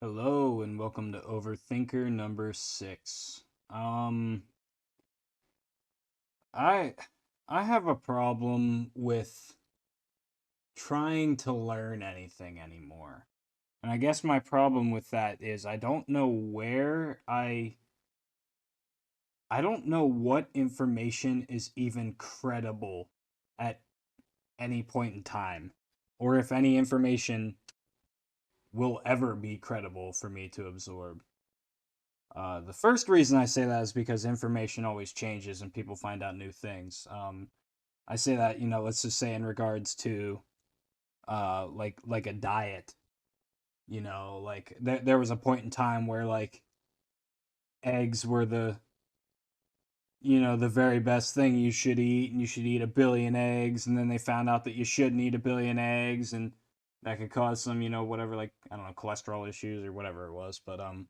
Hello and welcome to Overthinker number 6. I I have a problem with trying to learn anything anymore. And I guess my problem with that is I don't know I don't know what information is even credible at any point in time, or if any information will ever be credible for me to absorb. The first reason I say that is because information always changes and people find out new things. I say that, let's just say in regards to like a diet. Like there was a point in time where like eggs were the very best thing you should eat, and you should eat a billion eggs, and then they found out that you shouldn't eat a billion eggs, and that could cause some, whatever, like, I don't know, cholesterol issues or whatever it was. But and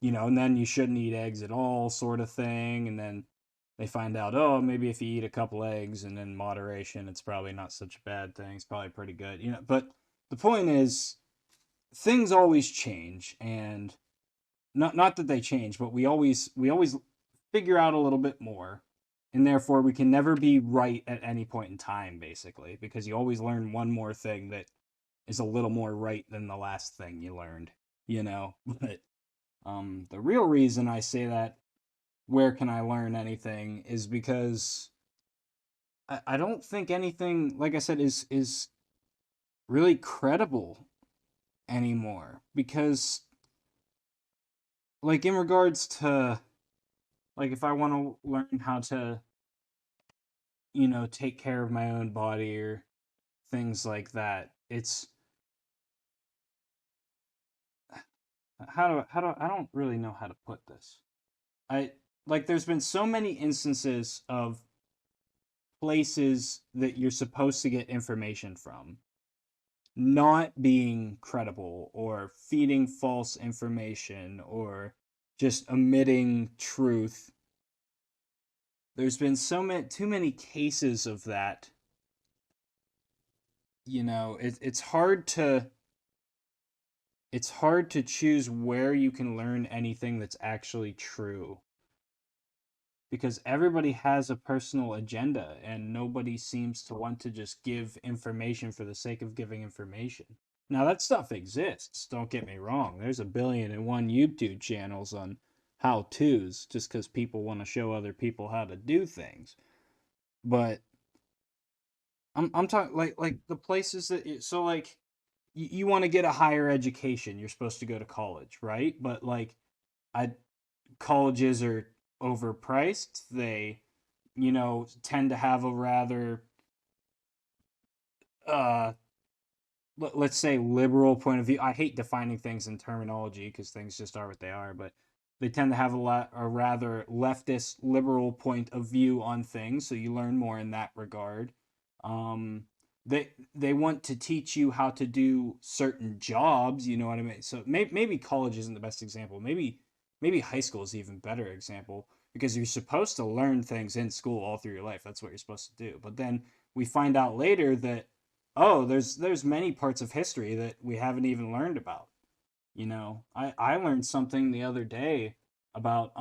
then you shouldn't eat eggs at all, sort of thing. And then they find out, oh, maybe if you eat a couple eggs and in moderation, it's probably not such a bad thing. It's probably pretty good, But the point is, things always change, and not that they change, but we always figure out a little bit more, and therefore we can never be right at any point in time, basically, because you always learn one more thing that is a little more right than the last thing you learned, But the real reason I say that, where can I learn anything, is because I don't think anything, like I said, is really credible anymore. Because, like, in regards to, like, if I want to learn how to, take care of my own body or things like that, it's I don't really know how to put this. I like there's been so many instances of places that you're supposed to get information from not being credible, or feeding false information, or just omitting truth. There's been too many cases of that. It's hard to choose where you can learn anything that's actually true, because everybody has a personal agenda and nobody seems to want to just give information for the sake of giving information. Now, that stuff exists, don't get me wrong. There's a billion and one YouTube channels on how to's just because people want to show other people how to do things. But I'm talking like the places so like you want to get a higher education, you're supposed to go to college, right? But like I colleges are overpriced. They, tend to have a rather uh let's say liberal point of view. I hate defining things in terminology because things just are what they are, but they tend to have a rather leftist liberal point of view on things, so you learn more in that regard. Um they want to teach you how to do certain jobs, you know what I mean? So maybe college isn't the best example. Maybe high school is even better example, because you're supposed to learn things in school all through your life. That's what you're supposed to do. But then we find out later that, oh, there's many parts of history that we haven't even learned about. I learned something the other day about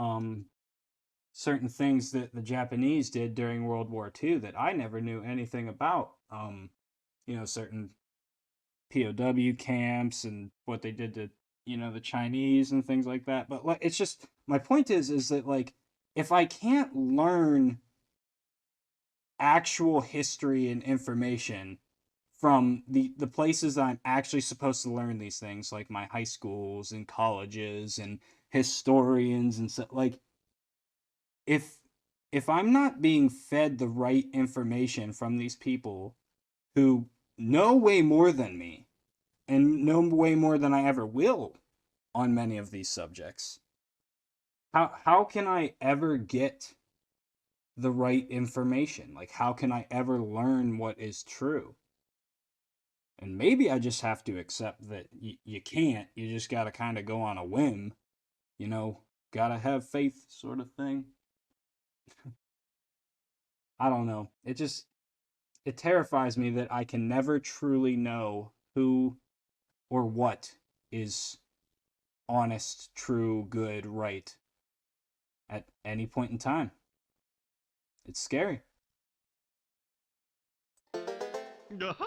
certain things that the Japanese did during World War II that I never knew anything about. Certain POW camps and what they did to, the Chinese and things like that. But like, it's just, my point is that, like, if I can't learn actual history and information from the places that I'm actually supposed to learn these things, like my high schools and colleges and historians and stuff, like, if I'm not being fed the right information from these people who know way more than me, and know way more than I ever will on many of these subjects, how can I ever get the right information? Like, how can I ever learn what is true? And maybe I just have to accept that you can't. You just got to kind of go on a whim, gotta have faith, sort of thing. I don't know. It terrifies me that I can never truly know who or what is honest, true, good, right at any point in time. It's scary. Uh-huh.